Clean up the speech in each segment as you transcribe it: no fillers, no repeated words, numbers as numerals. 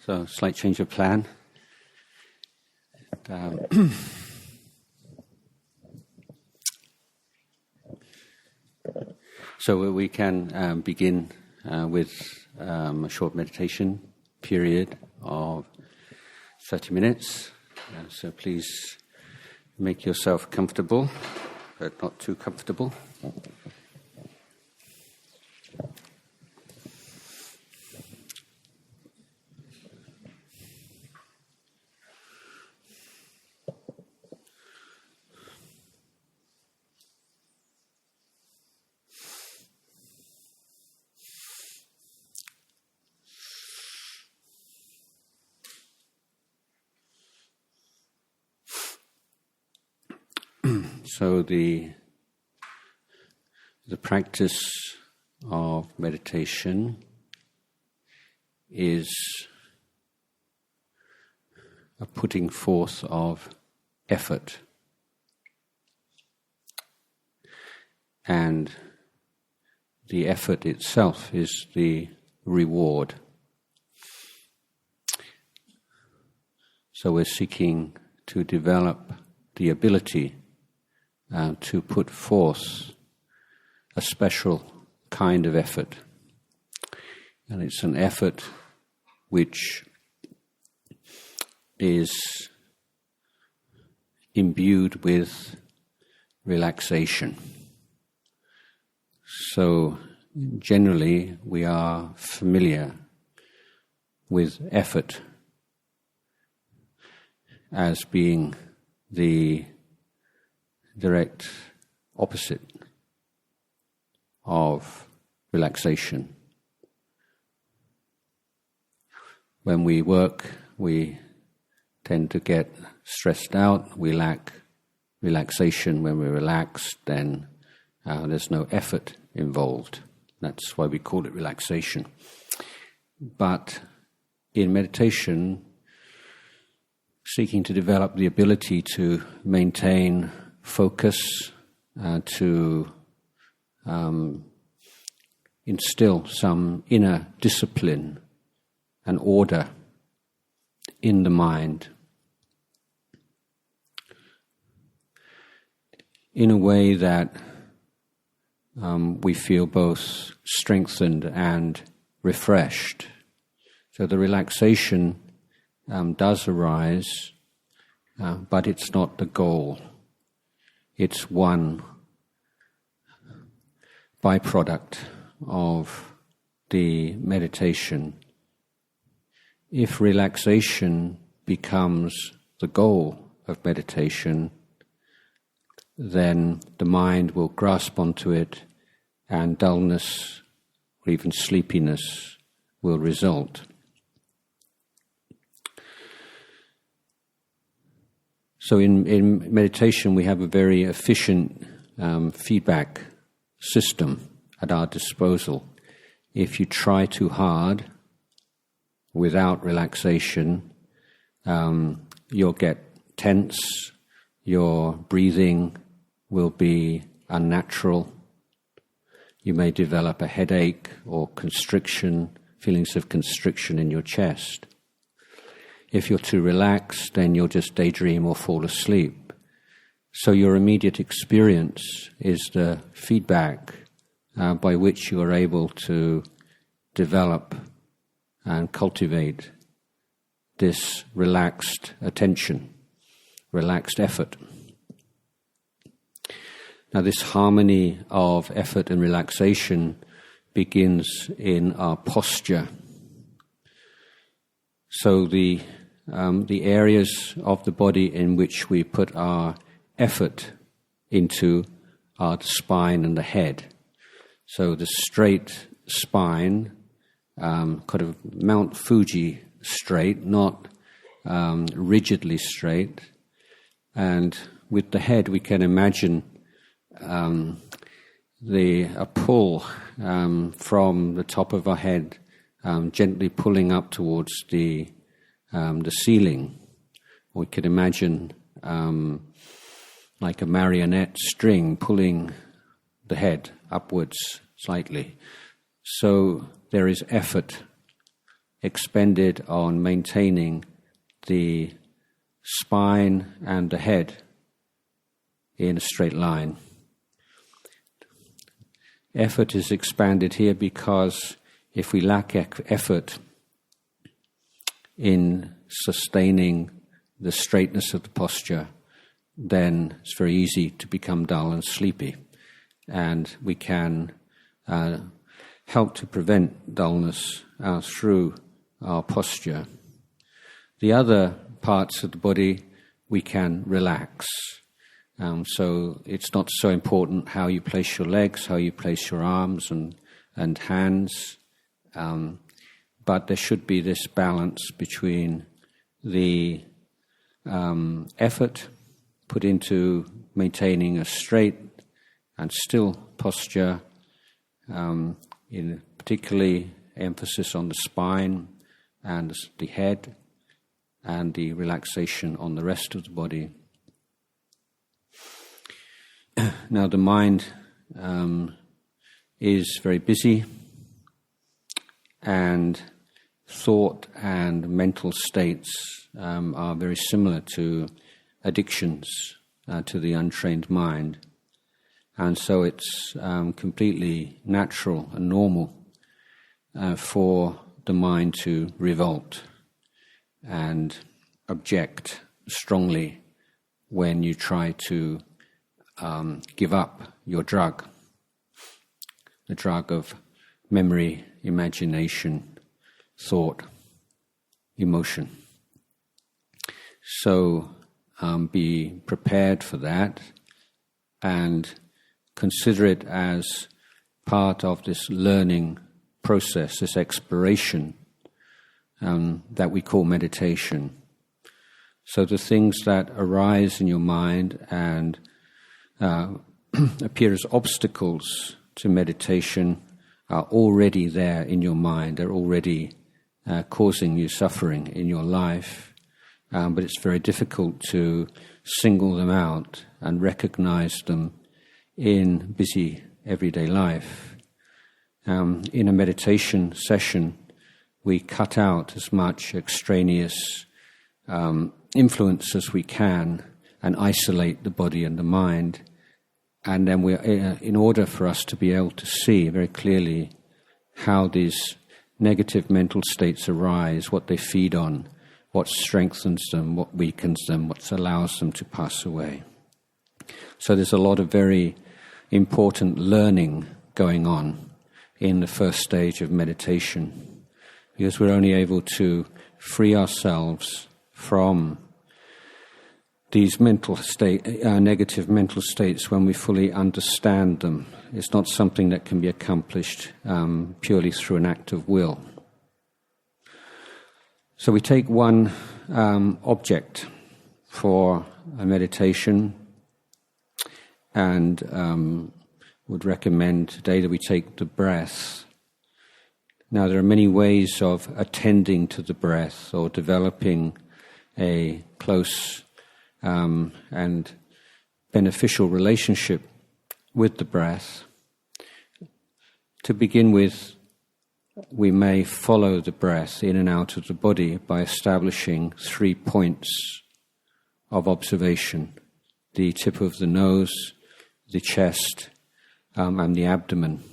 So, slight change of plan. So we can begin with a short meditation period of 30 minutes. So please make yourself comfortable, but not too comfortable. So the practice of meditation is a putting forth of effort, and the effort itself is the reward. So we're seeking to develop the ability to put forth a special kind of effort. And it's an effort which is imbued with relaxation. So generally we are familiar with effort as being the direct opposite of relaxation. When we work, we tend to get stressed out, we lack relaxation. When we're relaxed, then there's no effort involved. That's why we call it relaxation. But in meditation, seeking to develop the ability to maintain focus, to instill some inner discipline and order in the mind in a way that we feel both strengthened and refreshed. So the relaxation does arise, but it's not the goal. It's one byproduct of the meditation. If relaxation becomes the goal of meditation, then the mind will grasp onto it, and dullness or even sleepiness will result. So in meditation we have a very efficient feedback system at our disposal. If you try too hard without relaxation, you'll get tense, your breathing will be unnatural, you may develop a headache or constriction, feelings of constriction in your chest. If you're too relaxed, then you'll just daydream or fall asleep. So your immediate experience is the feedback by which you are able to develop and cultivate this relaxed attention, relaxed effort. Now this harmony of effort and relaxation begins in our posture. So the areas of the body in which we put our effort into are the spine and the head. So the straight spine, kind of Mount Fuji straight, not rigidly straight. And with the head we can imagine a pull from the top of our head, gently pulling up towards the ceiling. We could imagine like a marionette string pulling the head upwards slightly. So there is effort expended on maintaining the spine and the head in a straight line. Effort is expanded here because if we lack effort in sustaining the straightness of the posture, then it's very easy to become dull and sleepy. And we can help to prevent dullness through our posture. The other parts of the body we can relax. So it's not so important how you place your legs, how you place your arms and hands, but there should be this balance between the effort put into maintaining a straight and still posture, in particularly emphasis on the spine and the head, and the relaxation on the rest of the body. Now the mind is very busy, and thought and mental states are very similar to addictions to the untrained mind. And so it's completely natural and normal for the mind to revolt and object strongly when you try to give up your drug, the drug of memory, imagination, thought, emotion. So be prepared for that and consider it as part of this learning process, this exploration that we call meditation. So the things that arise in your mind and appear as obstacles to meditation are already there in your mind. They're already causing you suffering in your life. But it's very difficult to single them out and recognize them in busy everyday life. In a meditation session, we cut out as much extraneous influence as we can and isolate the body and the mind. And then in order for us to be able to see very clearly how these negative mental states arise, what they feed on, what strengthens them, what weakens them, what allows them to pass away. So there's a lot of very important learning going on in the first stage of meditation, because we're only able to free ourselves from these negative mental states when we fully understand them. It's not something that can be accomplished purely through an act of will. So we take one object for a meditation, and would recommend today that we take the breath. Now there are many ways of attending to the breath or developing a close and beneficial relationship with the breath. To begin with, we may follow the breath in and out of the body by establishing 3 points of observation: the tip of the nose, the chest, and the abdomen.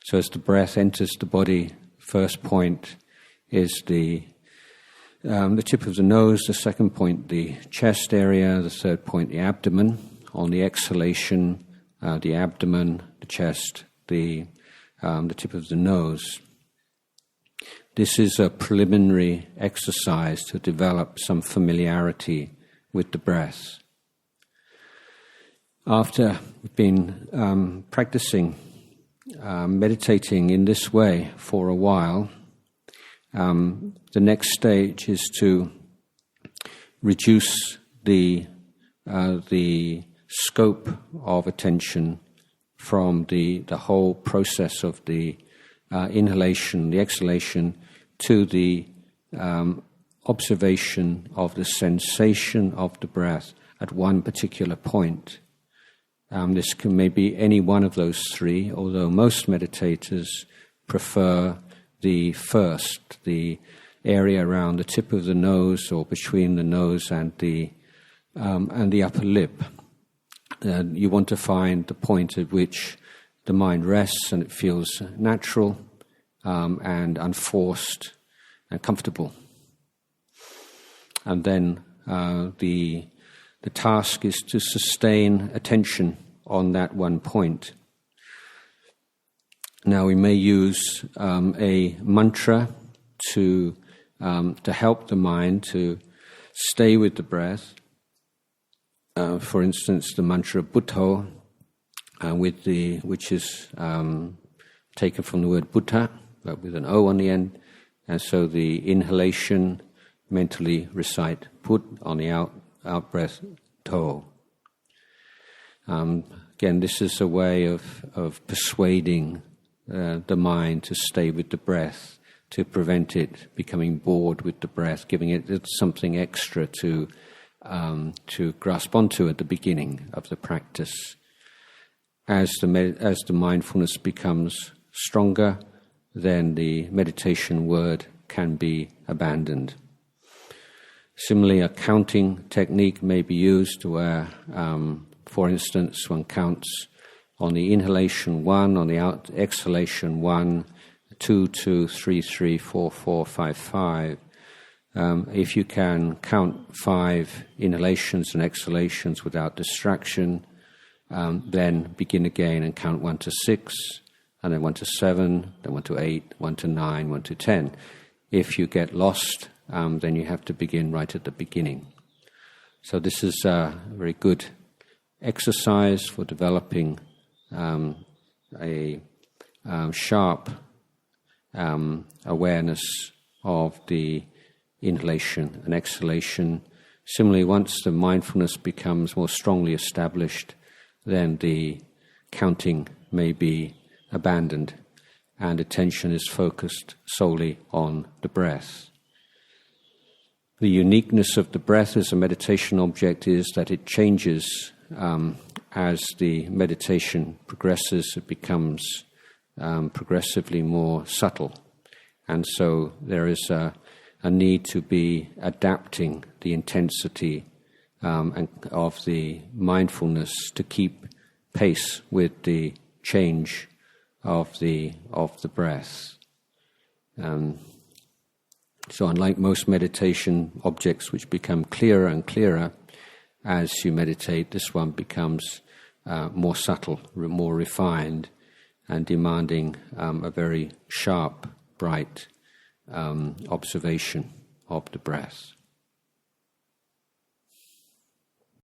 So as the breath enters the body, first point is the tip of the nose, the second point the chest area, the third point the abdomen. On the exhalation, the abdomen, the chest, the tip of the nose. This is a preliminary exercise to develop some familiarity with the breath. After we've been practicing, meditating in this way for a while, the next stage is to reduce the scope of attention from the whole process of the inhalation, the exhalation, to the observation of the sensation of the breath at one particular point. This may be any one of those 3, although most meditators prefer the area around the tip of the nose or between the nose and the upper lip. You want to find the point at which the mind rests and it feels natural and unforced and comfortable. And then the task is to sustain attention on that one point. Now we may use a mantra to help the mind to stay with the breath. For instance, the mantra Buddho, which is taken from the word Buddha, but with an O on the end. And so the inhalation, mentally recite Put, on the out breath, To. Again, this is a way of persuading the mind to stay with the breath, to prevent it becoming bored with the breath, giving it something extra to grasp onto at the beginning of the practice. As the mindfulness becomes stronger, then the meditation word can be abandoned. Similarly, a counting technique may be used where, for instance, one counts on the inhalation 1, on the exhalation 1, 2, 2, 3, 3, 4, 4, 5, 5. If you can count 5 inhalations and exhalations without distraction, then begin again and count 1 to 6, and then 1 to 7, then 1 to 8, 1 to 9, 1 to 10. If you get lost, then you have to begin right at the beginning. So this is a very good exercise for developing a sharp awareness of the inhalation and exhalation. Similarly, once the mindfulness becomes more strongly established, then the counting may be abandoned and attention is focused solely on the breath. The uniqueness of the breath as a meditation object is that it changes as the meditation progresses. It becomes progressively more subtle. And so there is a need to be adapting the intensity of the mindfulness to keep pace with the change of the breath. So unlike most meditation objects which become clearer and clearer as you meditate, this one becomes more subtle, more refined, and demanding a very sharp, bright observation of the breath.